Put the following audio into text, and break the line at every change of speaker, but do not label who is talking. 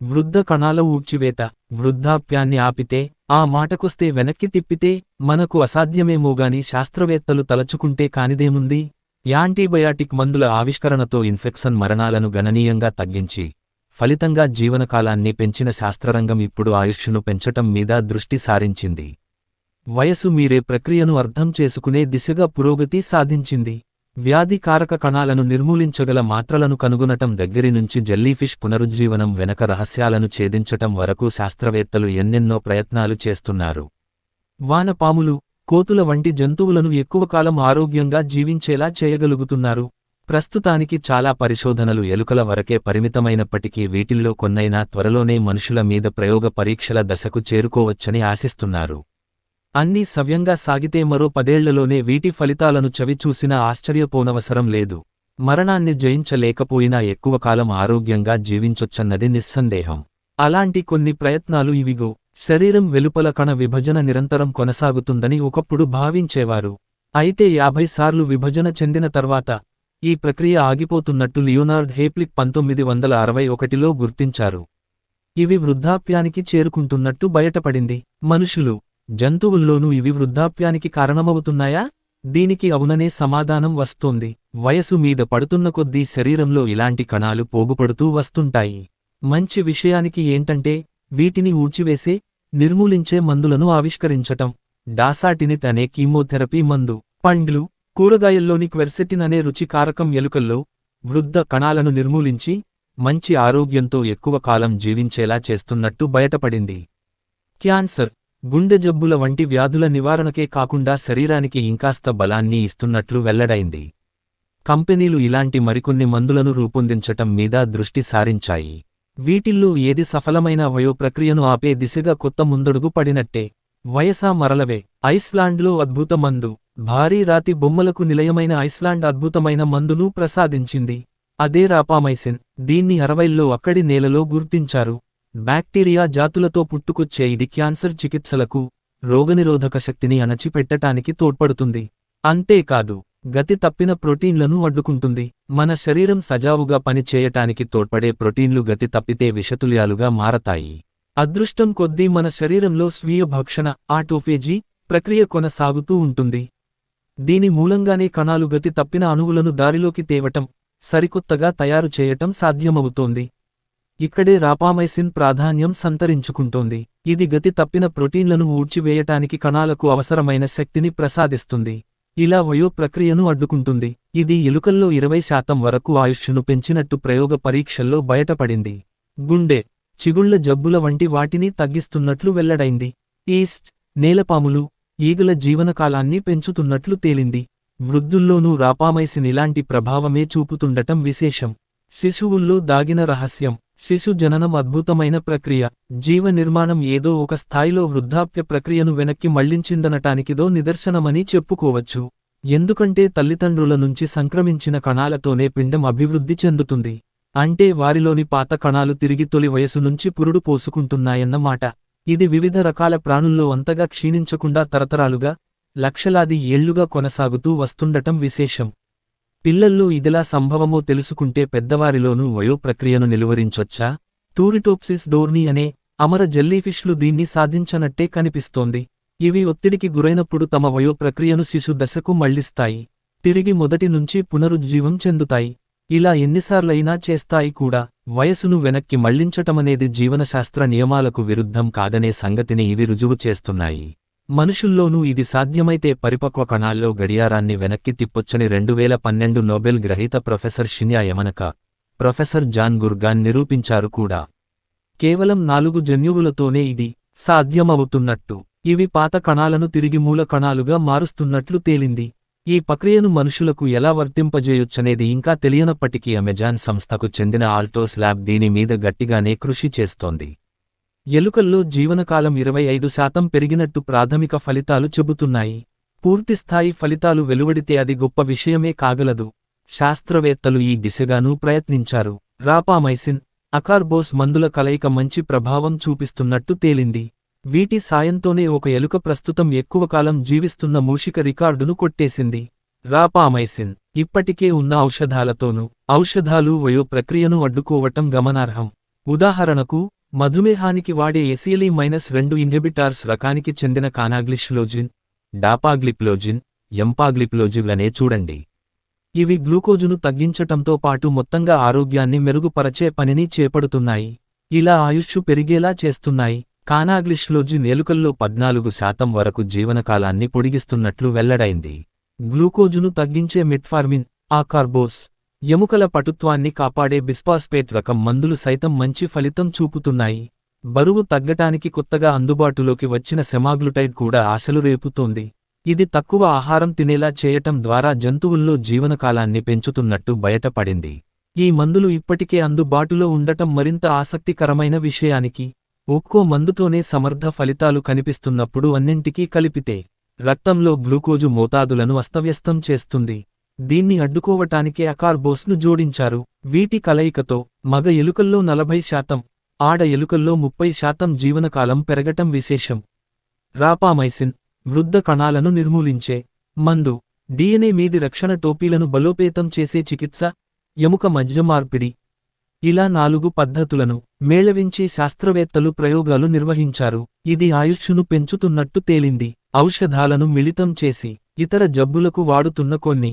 వృద్ధ కణాల ఊడ్చివేత. వృద్ధాప్యాన్ని ఆపితే, ఆ మాటకొస్తే వెనక్కి తిప్పితే, మనకు అసాధ్యమేమోగాని శాస్త్రవేత్తలు తలచుకుంటే కానిదేముంది? యాంటీబయాటిక్ మందుల ఆవిష్కరణతో ఇన్ఫెక్షన్ మరణాలను గణనీయంగా తగ్గించి, ఫలితంగా జీవనకాలాన్ని పెంచిన శాస్త్రరంగం ఇప్పుడు ఆయుష్ను పెంచటం మీద దృష్టి సారించింది. వయసు మీరే ప్రక్రియను అర్థం చేసుకునే దిశగా పురోగతి సాధించింది. వ్యాధికారక కణాలను నిర్మూలించగల మాత్రలను కనుగొనటం దగ్గరి నుంచి జెల్లీఫిష్ పునరుజ్జీవనం వెనక రహస్యాలను ఛేదించటం వరకు శాస్త్రవేత్తలు ఎన్నెన్నో ప్రయత్నాలు చేస్తున్నారు. వానపాములు, కోతుల వంటి జంతువులను ఎక్కువ కాలం ఆరోగ్యంగా జీవించేలా చేయగలుగుతున్నారు. ప్రస్తుతానికి చాలా పరిశోధనలు ఎలుకల వరకే పరిమితమైనప్పటికీ వీటిల్లో కొన్నైనా త్వరలోనే మనుషుల మీద ప్రయోగ పరీక్షల దశకు చేరుకోవచ్చని ఆశిస్తున్నారు. అన్నీ సవ్యంగా సాగితే మరో 10 ఏళ్లలోనే వీటి ఫలితాలను చవిచూసినా ఆశ్చర్యపోనవసరం లేదు. మరణాన్ని జయించలేకపోయినా ఎక్కువ కాలం ఆరోగ్యంగా జీవించొచ్చన్నది నిస్సందేహం. అలాంటి కొన్ని ప్రయత్నాలు ఇవిగో. శరీరం వెలుపల కణ విభజన నిరంతరం కొనసాగుతుందని ఒకప్పుడు భావించేవారు. అయితే 50 సార్లు విభజన చెందిన తర్వాత ఈ ప్రక్రియ ఆగిపోతున్నట్టు లియోనార్డ్ హేప్లిక్ 1961లో గుర్తించారు. ఇవి వృద్ధాప్యానికి చేరుకుంటున్నట్టు బయటపడింది. మనుషులు, జంతువుల్లోనూ ఇవి వృద్ధాప్యానికి కారణమవుతున్నాయా? దీనికి అవుననే సమాధానం వస్తోంది. వయసు మీద పడుతున్న కొద్దీ శరీరంలో ఇలాంటి కణాలు పోగుపడుతూ వస్తుంటాయి. మంచి విషయానికి ఏంటంటే, వీటిని ఊడ్చివేసే, నిర్మూలించే మందులను ఆవిష్కరించటం. డాసాటినిట్ అనే కీమోథెరపీ మందు, పండ్లు, కూరగాయల్లోని క్వెర్సెటిన్ అనే రుచి కారకం ఎలుకల్లో వృద్ధ కణాలను నిర్మూలించి, మంచి ఆరోగ్యంతో ఎక్కువ కాలం జీవించేలా చేస్తున్నట్టు బయటపడింది. క్యాన్సర్, గుండె జబ్బుల వంటి వ్యాధుల నివారణకే కాకుండా శరీరానికి ఇంకాస్త బలాన్ని ఇస్తున్నట్లు వెల్లడైంది. కంపెనీలు ఇలాంటి మరికొన్ని మందులను రూపొందించటం మీద దృష్టి సారించాయి. వీటిల్లో ఏది సఫలమైన వయో ప్రక్రియను ఆపే దిశగా కొత్త ముందడుగు పడినట్టే. వయసా మరలవే. ఐస్లాండ్లో అద్భుత మందు. భారీ రాతి బొమ్మలకు నిలయమైన ఐస్లాండ్ అద్భుతమైన మందును ప్రసాదించింది. అదే రాపామైసిన్. దీన్ని 60ల్లో అక్కడి నేలలో గుర్తించారు. బ్యాక్టీరియా జాతులతో పుట్టుకొచ్చే ఇది క్యాన్సర్ చికిత్సలకు, రోగనిరోధక శక్తిని అణచిపెట్టటానికి తోడ్పడుతుంది. అంతేకాదు, గతి తప్పిన ప్రోటీన్లను అడ్డుకుంటుంది. మన శరీరం సజావుగా పని చేయటానికి తోడ్పడే ప్రోటీన్లు గతి తప్పితే విషతుల్యాలుగా మారతాయి. అదృష్టం కొద్దీ మన శరీరంలో స్వీయ భక్షణ, ఆటోఫేజీ ప్రక్రియ కొనసాగుతూ ఉంటుంది. దీని మూలంగానే కణాలు గతి తప్పిన అణువులను దారిలోకి తేవటం, సరికొత్తగా తయారు చేయటం సాధ్యమవుతోంది. ఇక్కడే రాపామైసిన్ ప్రాధాన్యం సంతరించుకుంటోంది. ఇది గతి తప్పిన ప్రోటీన్లను ఊడ్చివేయటానికి కణాలకు అవసరమైన శక్తిని ప్రసాదిస్తుంది. ఇలా వయో ప్రక్రియను అడ్డుకుంటుంది. ఇది ఎలుకల్లో 20% వరకు ఆయుష్ను పెంచినట్టు ప్రయోగ పరీక్షల్లో బయటపడింది. గుండె, చిగుళ్ల జబ్బుల వంటి వాటిని తగ్గిస్తున్నట్లు వెల్లడైంది. ఈస్ట్, నేలపాములు, ఈగల జీవనకాలాన్ని పెంచుతున్నట్లు తేలింది. వృద్ధుల్లోనూ రాపామైసిన్ ఇలాంటి ప్రభావమే చూపుతుండటం విశేషం. శిశువుల్లో దాగిన రహస్యం. శిశు జననం అద్భుతమైన ప్రక్రియ. జీవ నిర్మాణం ఏదో ఒక స్థాయిలో వృద్ధాప్య ప్రక్రియను వెనక్కి మళ్లించిందనటానికిదో నిదర్శనమని చెప్పుకోవచ్చు. ఎందుకంటే తల్లిదండ్రుల నుంచి సంక్రమించిన కణాలతోనే పిండం అభివృద్ధి చెందుతుంది. అంటే వారిలోని పాత కణాలు తిరిగి తొలి వయసు నుంచి పురుడు పోసుకుంటున్నాయన్నమాట. ఇది వివిధ రకాల ప్రాణుల్లో అంతగా క్షీణించకుండా తరతరాలుగా, లక్షలాది ఏళ్లుగా కొనసాగుతూ వస్తుండటం విశేషం. పిల్లల్లో ఇదిలా సంభవమో తెలుసుకుంటే పెద్దవారిలోనూ వయో ప్రక్రియను నిలువరించొచ్చా? టూరిటోప్సిస్ డోర్నీ అనే అమర జెల్లీఫిష్లు దీన్ని సాధించనట్టే కనిపిస్తోంది. ఇవి ఒత్తిడికి గురైనప్పుడు తమ వయో ప్రక్రియను శిశు దశకు మళ్లిస్తాయి. తిరిగి మొదటి నుంచి పునరుజ్జీవం చెందుతాయి. ఇలా ఎన్నిసార్లైనా చేస్తాయి కూడా. వయసును వెనక్కి మళ్లించటమనేది జీవనశాస్త్ర నియమాలకు విరుద్ధం కాదనే సంగతిని ఇవి రుజువు చేస్తున్నాయి. మనుషుల్లోనూ ఇది సాధ్యమైతే పరిపక్వ కణాల్లో గడియారాన్ని వెనక్కి తిప్పొచ్చని 2012 నోబెల్ గ్రహీత professor Shinya యమనక, professor John Gurgaon నిరూపించారు కూడా. కేవలం 4 జన్యువులతోనే ఇది సాధ్యమవుతున్నట్టు. ఇవి పాత కణాలను తిరిగి మూల కణాలుగా మారుస్తున్నట్లు తేలింది. ఈ ప్రక్రియను మనుషులకు ఎలా వర్తింపజేయొచ్చనేది ఇంకా తెలియనప్పటికీ అమెజాన్ సంస్థకు చెందిన ఆల్టోస్ ల్యాబ్ దీని మీద గట్టిగానే కృషి చేస్తోంది. ఎలుకల్లో జీవనకాలం 25% పెరిగినట్టు ప్రాథమిక ఫలితాలు చెబుతున్నాయి. పూర్తిస్థాయి ఫలితాలు వెలువడితే అది గొప్ప విషయమే కాగలదు. శాస్త్రవేత్తలు ఈ దిశగానూ ప్రయత్నించారు. రాపామైసిన్, అకార్బోస్ మందుల కలయిక మంచి ప్రభావం చూపిస్తున్నట్టు తేలింది. వీటి సాయంతోనే ఒక ఎలుక ప్రస్తుతం ఎక్కువ కాలం జీవిస్తున్న మూషిక రికార్డును కొట్టేసింది. రాపామైసిన్ ఇప్పటికే ఉన్న ఔషధాలతోనూ ఔషధాలు వయో ప్రక్రియను అడ్డుకోవటం గమనార్హం. ఉదాహరణకు మధుమేహానికి వాడే ఎసిఎలి-2 ఇన్హిబిటార్స్ రకానికి చెందిన కానాగ్లిష్లోజిన్, డాపాగ్లిప్లోజిన్, ఎంపాగ్లిప్లోజివ్లనే చూడండి. ఇవి గ్లూకోజును తగ్గించటంతో పాటు మొత్తంగా ఆరోగ్యాన్ని మెరుగుపరచే పనిని చేపడుతున్నాయి. ఇలా ఆయుష్షు పెరిగేలా చేస్తున్నాయి. కానాగ్లిష్లోజిన్ ఎలుకల్లో 14% వరకు జీవనకాలాన్ని పొడిగిస్తున్నట్లు వెల్లడైంది. గ్లూకోజును తగ్గించే మెట్ఫార్మిన్, ఆకార్బోస్, ఎముకల పటుత్వాన్ని కాపాడే బిస్పాస్పేట్ రకం మందులు సైతం మంచి ఫలితం చూపుతున్నాయి. బరువు తగ్గటానికి కొత్తగా అందుబాటులోకి వచ్చిన సెమాగ్లుటైడ్ కూడా ఆశలు రేపుతోంది. ఇది తక్కువ ఆహారం తినేలా చేయటం ద్వారా జంతువుల్లో జీవనకాలాన్ని పెంచుతున్నట్టు బయటపడింది. ఈ మందులు ఇప్పటికే అందుబాటులో ఉండటం మరింత ఆసక్తికరమైన విషయానికి. ఒక్కో మందుతోనే సమర్థ ఫలితాలు కనిపిస్తున్నప్పుడు అన్నింటికీ కలిపితే రక్తంలో గ్లూకోజు మోతాదులను అస్తవ్యస్తం చేస్తుంది. దీన్ని అడ్డుకోవటానికే అకార్బోస్ను జోడించారు. వీటి కలయికతో మగ ఎలుకల్లో 40%, ఆడ ఎలుకల్లో 30% జీవనకాలం పెరగటం విశేషం. రాపామైసిన్, వృద్ధ కణాలను నిర్మూలించే మందు, డిఎన్ఏ మీది రక్షణ టోపీలను బలోపేతం చేసే చికిత్స, ఎముక మజ్జ మార్పిడి. ఇలా 4 పద్ధతులను మేళవించి శాస్త్రవేత్తలు ప్రయోగాలు నిర్వహించారు. ఇది ఆయుష్షును పెంచుతున్నట్టు తేలింది. ఔషధాలను మిళితం చేసి ఇతర జబ్బులకు వాడుతున్న కొన్ని